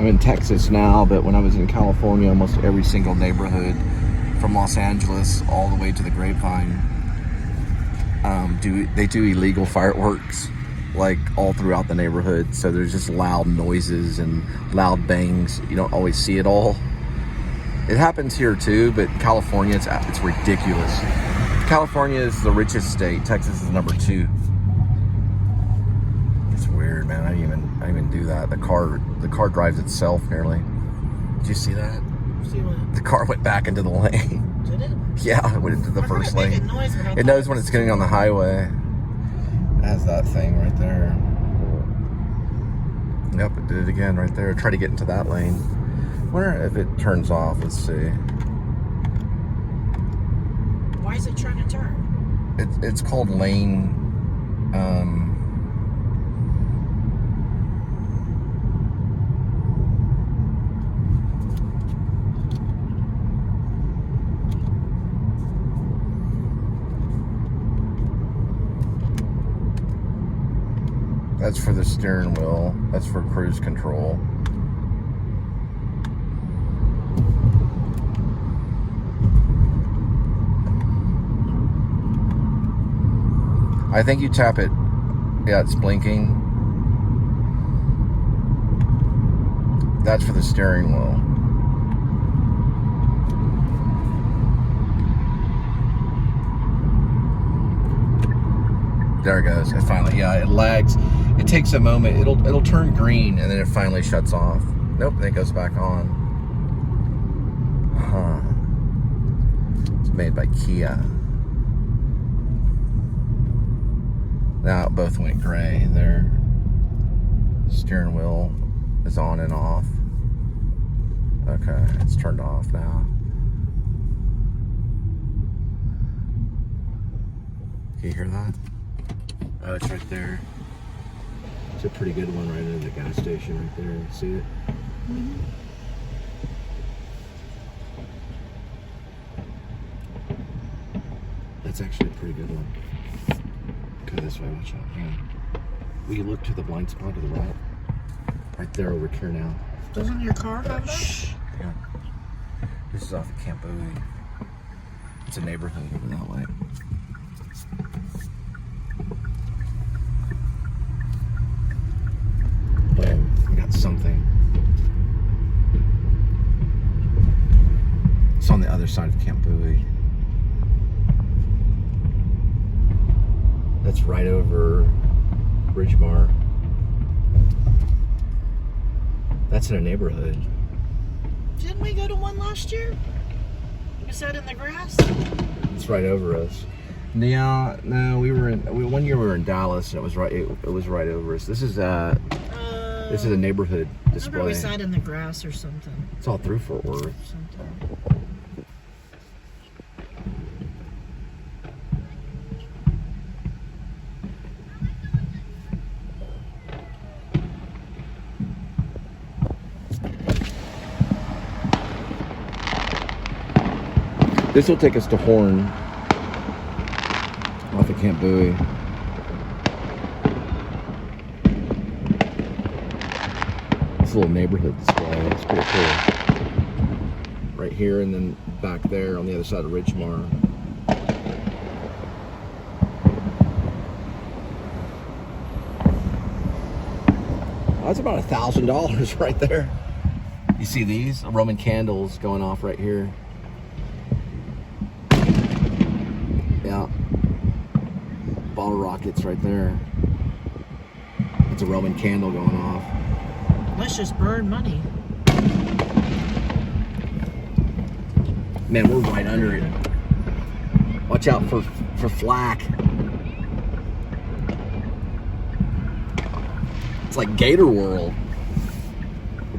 I'm in Texas now, but when I was in California, almost every single neighborhood from Los Angeles all the way to the Grapevine, they do illegal fireworks like all throughout the neighborhood. So there's just loud noises and loud bangs. You don't always see it all. It happens here too, but California, it's ridiculous. California is the richest state. Texas is number 2. It's weird, man. I didn't even do that. The car drives itself nearly. Did you see that? See what? The car went back into the lane. Did it? Yeah, it went into the first lane. It knows when it's getting on the highway. It has that thing right there. Yep, it did it again right there. Try to get into that lane. Wonder if it turns off. Let's see. Why is it trying to turn? It's called lane. That's for the steering wheel. That's for cruise control. I think you tap it. Yeah, it's blinking. That's for the steering wheel. There it goes. It finally, yeah, it lags. It takes a moment. It'll turn green and then it finally shuts off. Nope, then it goes back on. Huh. It's made by Kia. Now it both went gray. Their steering wheel is on and off. Okay, it's turned off now. Can you hear that? Oh, it's right there. It's a pretty good one right in the gas station right there. See it? Mm-hmm. That's actually a pretty good one. Go this way, watch out. Hang on. Will you look to the blind spot to the right? Right there over here now. Doesn't your car have that? Shh. Yeah. This is off of Camp Bowie. It's a neighborhood over that way. We got something. It's on the other side of Camp Bowie. That's right over Bridgemar. That's in a neighborhood. Didn't we go to one last year? You said in the grass? It's right over us. Yeah, no, one year we were in Dallas and it was right over us. This is a neighborhood display. Remember we sat in the grass or something. It's all through Fort Worth. Something. This will take us to Horn off of Camp Bowie. This little neighborhood display. It's pretty cool. Right here and then back there on the other side of Ridgemar. That's about $1,000 right there. You see these Roman candles going off right here. Yeah. Bottle rockets right there. It's a Roman candle going off. Let's just burn money. Man, we're right under it. Watch out for flak. It's like Gator World.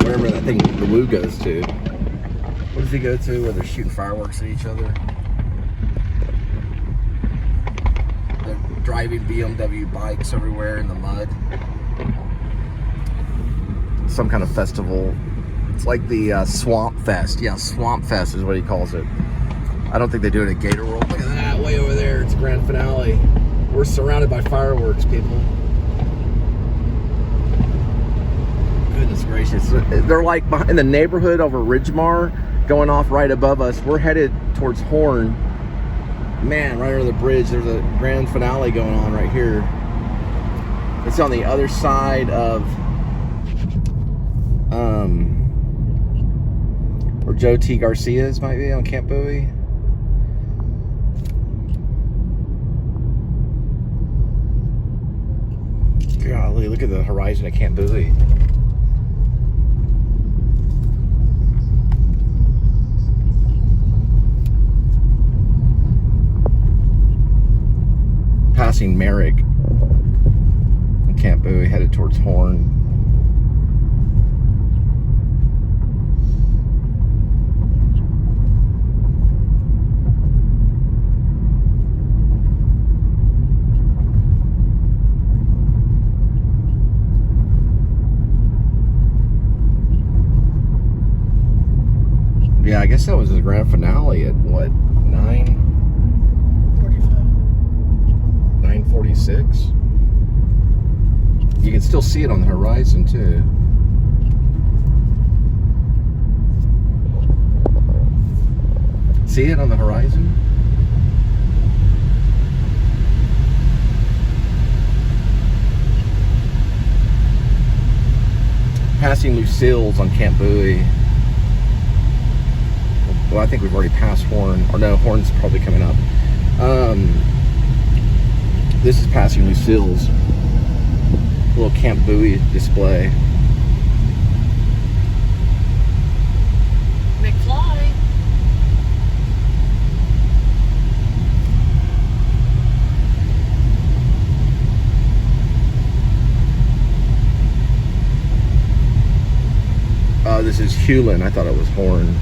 Wherever that thing, the Woo goes to. What does he go to where they're shooting fireworks at each other? They're driving BMW bikes everywhere in the mud. Some kind of festival. It's like the Swamp Fest. Yeah, Swamp Fest is what he calls it. I don't think they do it at Gator World. Look at that, way over there. It's grand finale. We're surrounded by fireworks, people. Goodness Goodness gracious. They're like in the neighborhood over Ridgemar, going off right above us. We're headed towards Horn. Man, right under the bridge, there's a grand finale going on right here. It's on the other side of where Joe T. Garcia's might be on Camp Bowie. Golly, look at the horizon at Camp Bowie. Passing Merrick and Camp Bowie, headed towards Horn. Yeah, I guess that was the grand finale at what, 9:46. You can still see it on the horizon too. See it on the horizon? Passing Lucille's on Camp Bowie. Well, I think we've already passed Horn. Or no, Horn's probably coming up. This is passing Lucille's little Camp Bowie display. McFly. This is Hewlin. I thought it was Horn.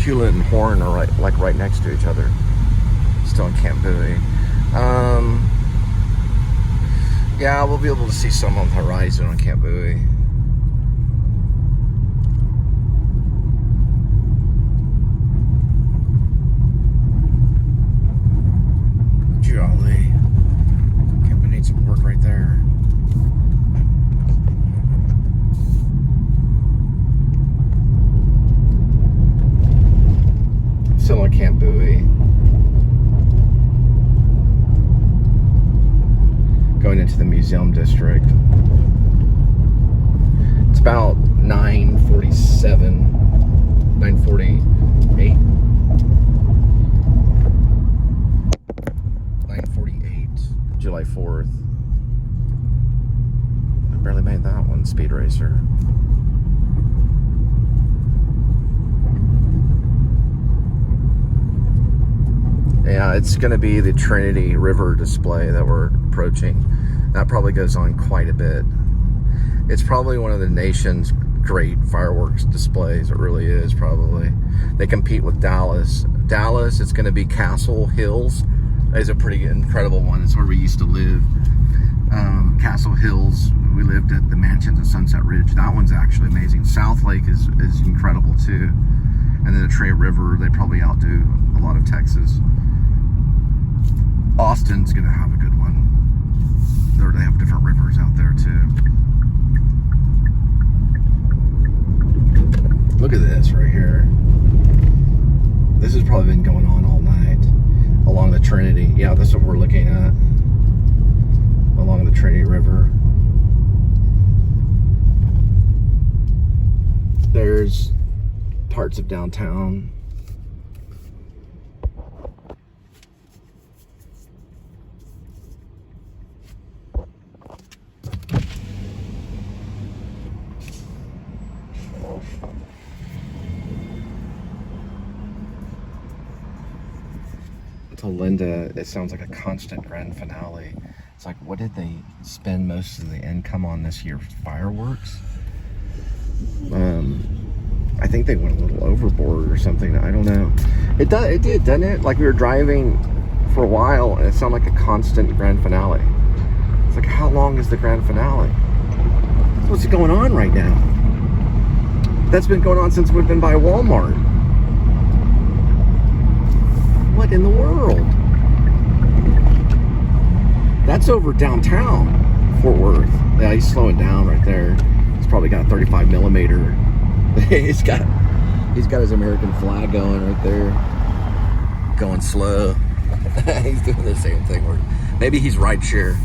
Hewlett and Horn are right next to each other. Still in Camp Bowie. Yeah, we'll be able to see some on the horizon on Camp Bowie. Jolly. Camp needs some work right there. Still on Camp Bowie. Going into the museum district. It's about 9:47, 9:48. 9:48, July 4th. I barely made that one, Speed Racer. Yeah, it's going to be the Trinity River display that we're approaching. That probably goes on quite a bit. It's probably one of the nation's great fireworks displays. It really is, probably. They compete with Dallas. Dallas, it's going to be Castle Hills. Is a pretty incredible one. It's where we used to live. Castle Hills, we lived at the mansions at Sunset Ridge. That one's actually amazing. South Lake is incredible too. And then the Trinity River, they probably outdo a lot of Texas. Austin's gonna have a good one. They have different rivers out there too. Look at this right here. This has probably been going on all night along the Trinity. Yeah, that's what we're looking at. Along the Trinity River. There's parts of downtown. To Linda, it sounds like a constant grand finale. It's like, what did they spend most of the income on this year? Fireworks? I think they went a little overboard or something. I don't know. It did, doesn't it? Like we were driving for a while and it sounded like a constant grand finale. It's like, how long is the grand finale? What's going on right now? That's been going on since we've been by Walmart. What in the world? That's over downtown Fort Worth. Yeah, he's slowing down right there. He's probably got a 35 millimeter. he's got his American flag going right there, going slow. He's doing the same thing. Maybe he's right share.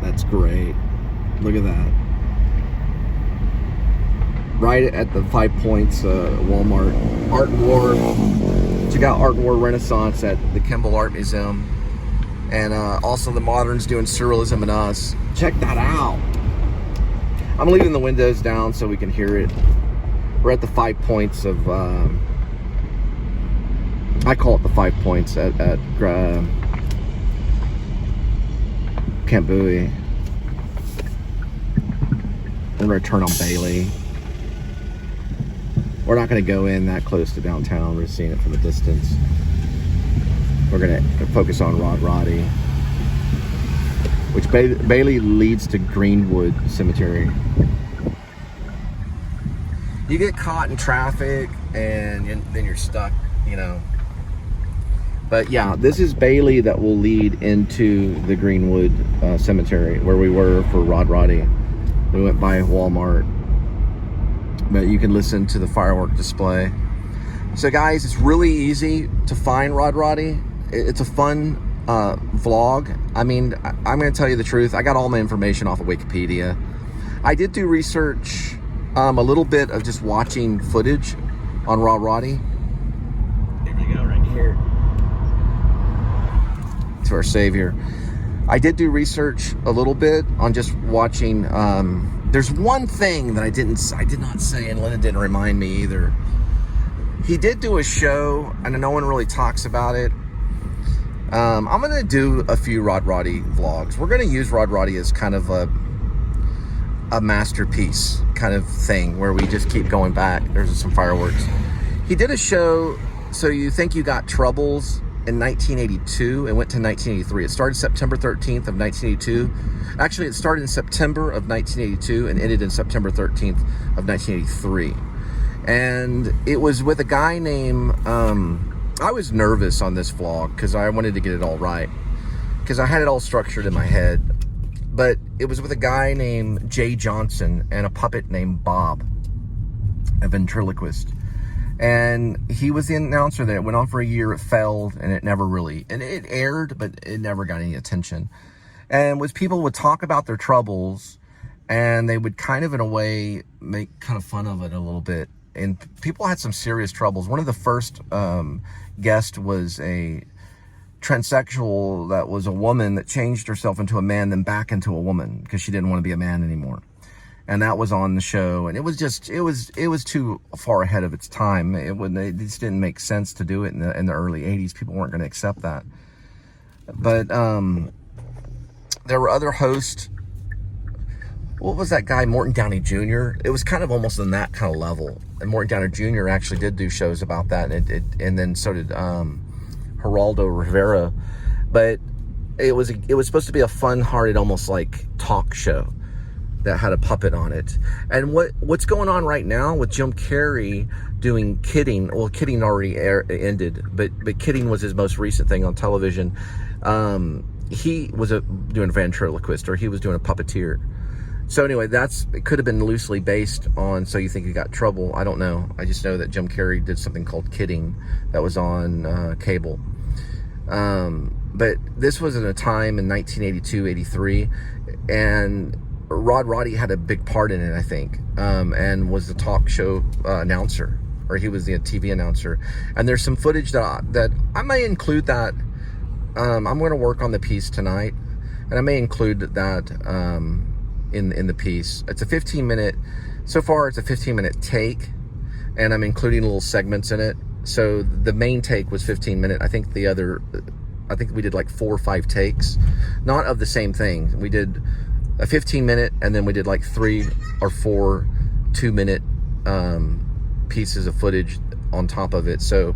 That's great. Look at that. Right at the 5 Points Walmart Art War. Check out Art War Renaissance at the Kimball Art Museum. And also the Moderns doing Surrealism and Us. Check that out. I'm leaving the windows down so we can hear it. We're at the 5 Points of, I call it the 5 Points at Camp Bowie. We're going to turn on Bailey. We're not going to go in that close to downtown. We're seeing it from a distance. We're going to focus on Rod Roddy, which Bailey leads to Greenwood Cemetery. You get caught in traffic and then you're stuck, you know. But yeah, this is Bailey that will lead into the Greenwood Cemetery where we were for Rod Roddy. We went by Walmart. But you can listen to the firework display. So guys, it's really easy to find Rod Roddy. It's a fun vlog. I mean, I'm going to tell you the truth. I got all my information off of Wikipedia. I did do research, a little bit of just watching footage on Rod Roddy. There we go, right here. To our Savior. I did do research a little bit on just watching. There's one thing that I did not say, and Linda didn't remind me either. He did do a show, and no one really talks about it. I'm going to do a few Rod Roddy vlogs. We're going to use Rod Roddy as kind of a masterpiece kind of thing where we just keep going back. There's some fireworks. He did a show, So You Think You Got Troubles, in 1982 and went to 1983. It started September 13th of 1982. Actually, it started in September of 1982 and ended in September 13th of 1983. And it was with a guy named, I was nervous on this vlog because I wanted to get it all right, because I had it all structured in my head. But it was with a guy named Jay Johnson and a puppet named Bob, a ventriloquist. And he was the announcer that it went on for a year. It failed, and it never really, and it aired, but it never got any attention. And was people would talk about their troubles, and they would kind of, in a way, make kind of fun of it a little bit. And people had some serious troubles. One of the first guests was a transsexual that was a woman that changed herself into a man, then back into a woman because she didn't want to be a man anymore. And that was on the show, and it was too far ahead of its time. It just didn't make sense to do it in the early 80s. People weren't going to accept that. But there were other hosts. What was that guy, Morton Downey Jr.? It was kind of almost in that kind of level. And Morton Downey Jr. actually did do shows about that, and then so did Geraldo Rivera. But it was supposed to be a fun-hearted, almost like talk show that had a puppet on it. And what's going on right now with Jim Carrey doing Kidding? Well, Kidding already ended, but Kidding was his most recent thing on television. He was doing a ventriloquist, or he was doing a puppeteer. So anyway, it could have been loosely based on So You Think You Got Trouble. I don't know. I just know that Jim Carrey did something called Kidding that was on cable. But this was in a time in 1982, 83, and Rod Roddy had a big part in it, I think, and was the talk show announcer, or he was the TV announcer. And there's some footage that I may include that. I'm going to work on the piece tonight, and I may include that in the piece. It's a 15-minute. So far, it's a 15-minute take, and I'm including little segments in it. So the main take was 15 minutes. I think we did like 4 or 5 takes, not of the same thing. We did a 15-minute, and then we did like 3 or 4 2-minute pieces of footage on top of it. So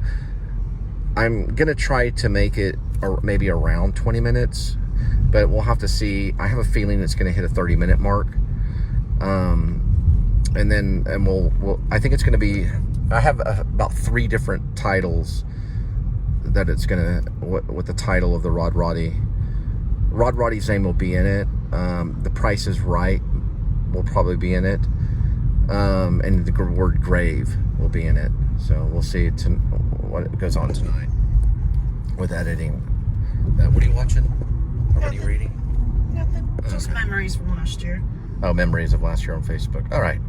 I'm gonna try to make it maybe around 20 minutes, but we'll have to see. I have a feeling it's gonna hit a 30-minute mark, and we'll I think it's gonna be, I have about 3 different titles that it's gonna, what the title of the Rod Roddy's name will be in it. The Price is Right will probably be in it. And the word grave will be in it. So we'll see what goes on tonight with editing. What are you watching? Or what are you reading? Nothing. Just Okay. memories from last year. Oh, memories of last year on Facebook. All right.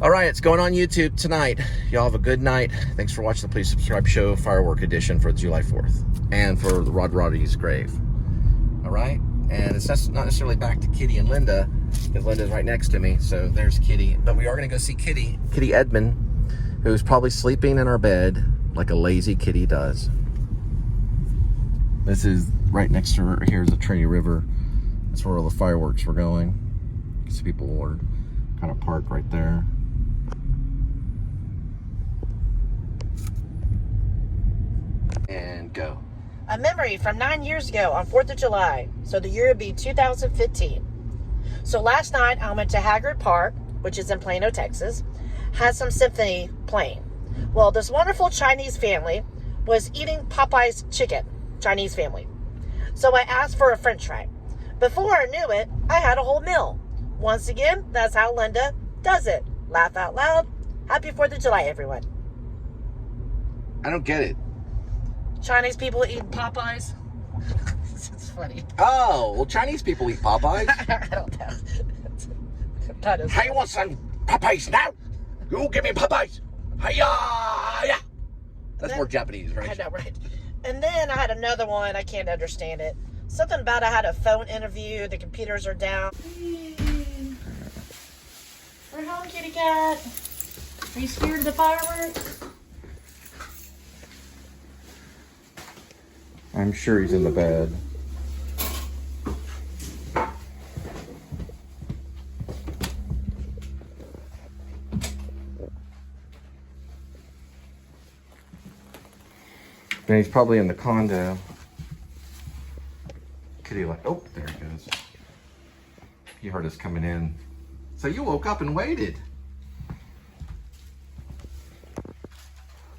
All right, it's going on YouTube tonight. Y'all have a good night. Thanks for watching the Please Subscribe Show Firework Edition for July 4th. And for the Rod Roddy's grave. All right? And it's not necessarily back to Kitty and Linda, because Linda's right next to me. So there's Kitty. But we are going to go see Kitty Edmund, who's probably sleeping in our bed like a lazy kitty does. This is right next to her. Here's the Trinity River. That's where all the fireworks were going. See, people were kind of parked right there. And go. A memory from 9 years ago on 4th of July. So the year would be 2015. So last night I went to Haggard Park, which is in Plano, Texas. Had some symphony playing. Well, this wonderful Chinese family was eating Popeye's chicken. Chinese family. So I asked for a French fry. Before I knew it, I had a whole meal. Once again, that's how Linda does it. Laugh out loud. Happy 4th of July, everyone. I don't get it. Chinese people eat Popeyes. It's funny. Oh, well, Chinese people eat Popeyes. I don't know. That is Hey, you want some Popeyes now? You give me Popeyes. Hi-ya! That's more Japanese, right? I know, right? And then I had another one. I can't understand it. Something about I had a phone interview. The computers are down. We're home, kitty cat. Are you scared of the fireworks? I'm sure he's in the bed. And he's probably in the condo. Kitty like, oh, there he goes. He heard us coming in. So you woke up and waited.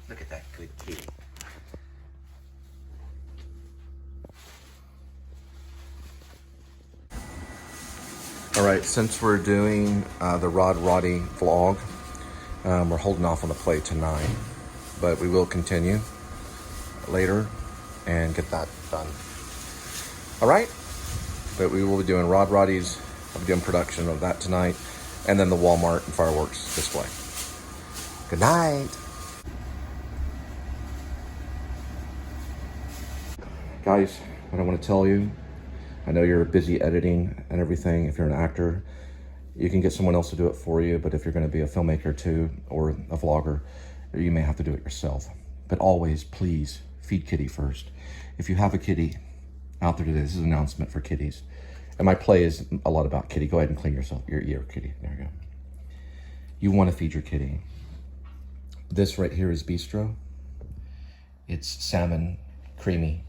Look at that good kitty. All right, since we're doing the Rod Roddy vlog, we're holding off on the play tonight, but we will continue later and get that done. All right, but we will be doing Rod Roddy's. I'll be doing production of that tonight, and then the Walmart and fireworks display. Good night. Guys, what I want to tell you, I know you're busy editing and everything. If you're an actor, you can get someone else to do it for you, but if you're going to be a filmmaker too, or a vlogger, you may have to do it yourself. But always, please, feed Kitty first. If you have a kitty out there today, this is an announcement for kitties. And my play is a lot about Kitty. Go ahead and clean your ear, Kitty. There you go. You want to feed your kitty. This right here is Bistro. It's salmon, creamy,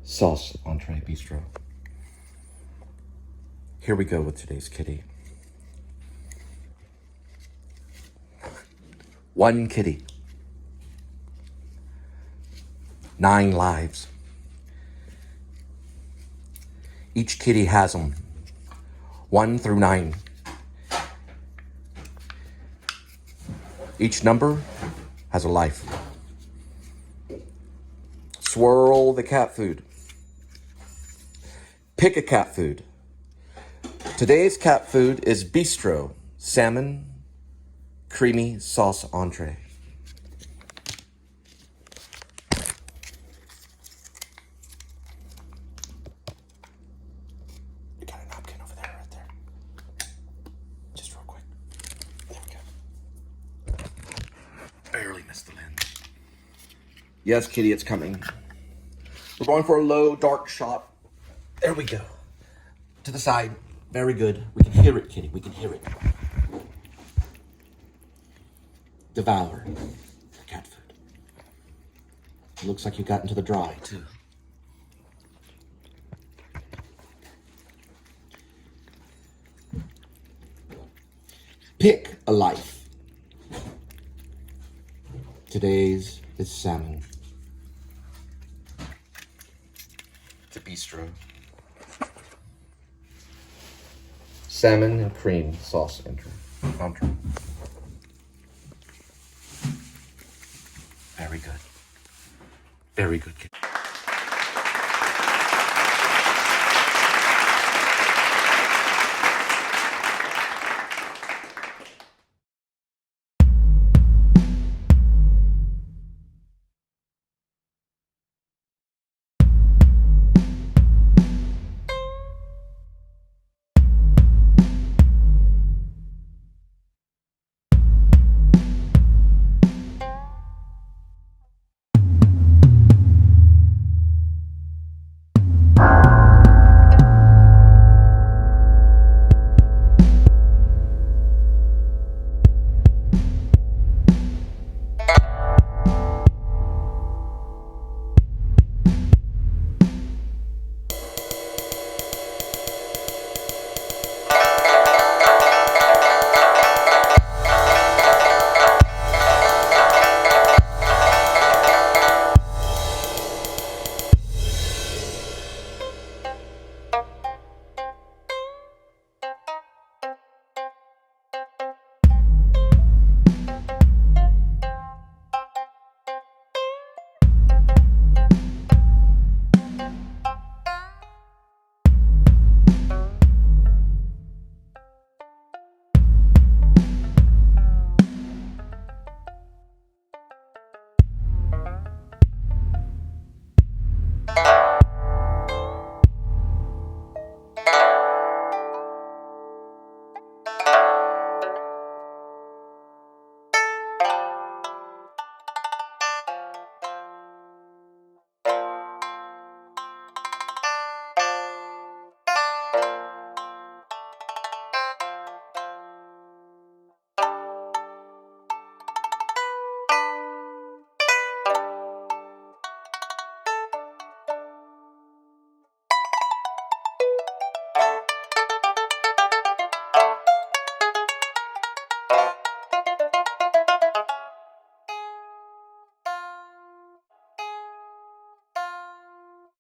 sauce entree bistro. Here we go with today's kitty. One kitty. 9 lives. Each kitty has them. 1 through 9. Each number has a life. Swirl the cat food. Pick a cat food. Today's cat food is Bistro salmon creamy sauce entree. You got a napkin over there, right there. Just real quick. There we go. Barely missed the lens. Yes, Kitty, it's coming. We're going for a low, dark shot. There we go. To the side. Very good. We can hear it, Kitty. We can hear it. Devour the cat food. It looks like you got into the dry, too. Pick a life. Today's is salmon. bistro. Salmon and cream sauce entree. Very good. Very good.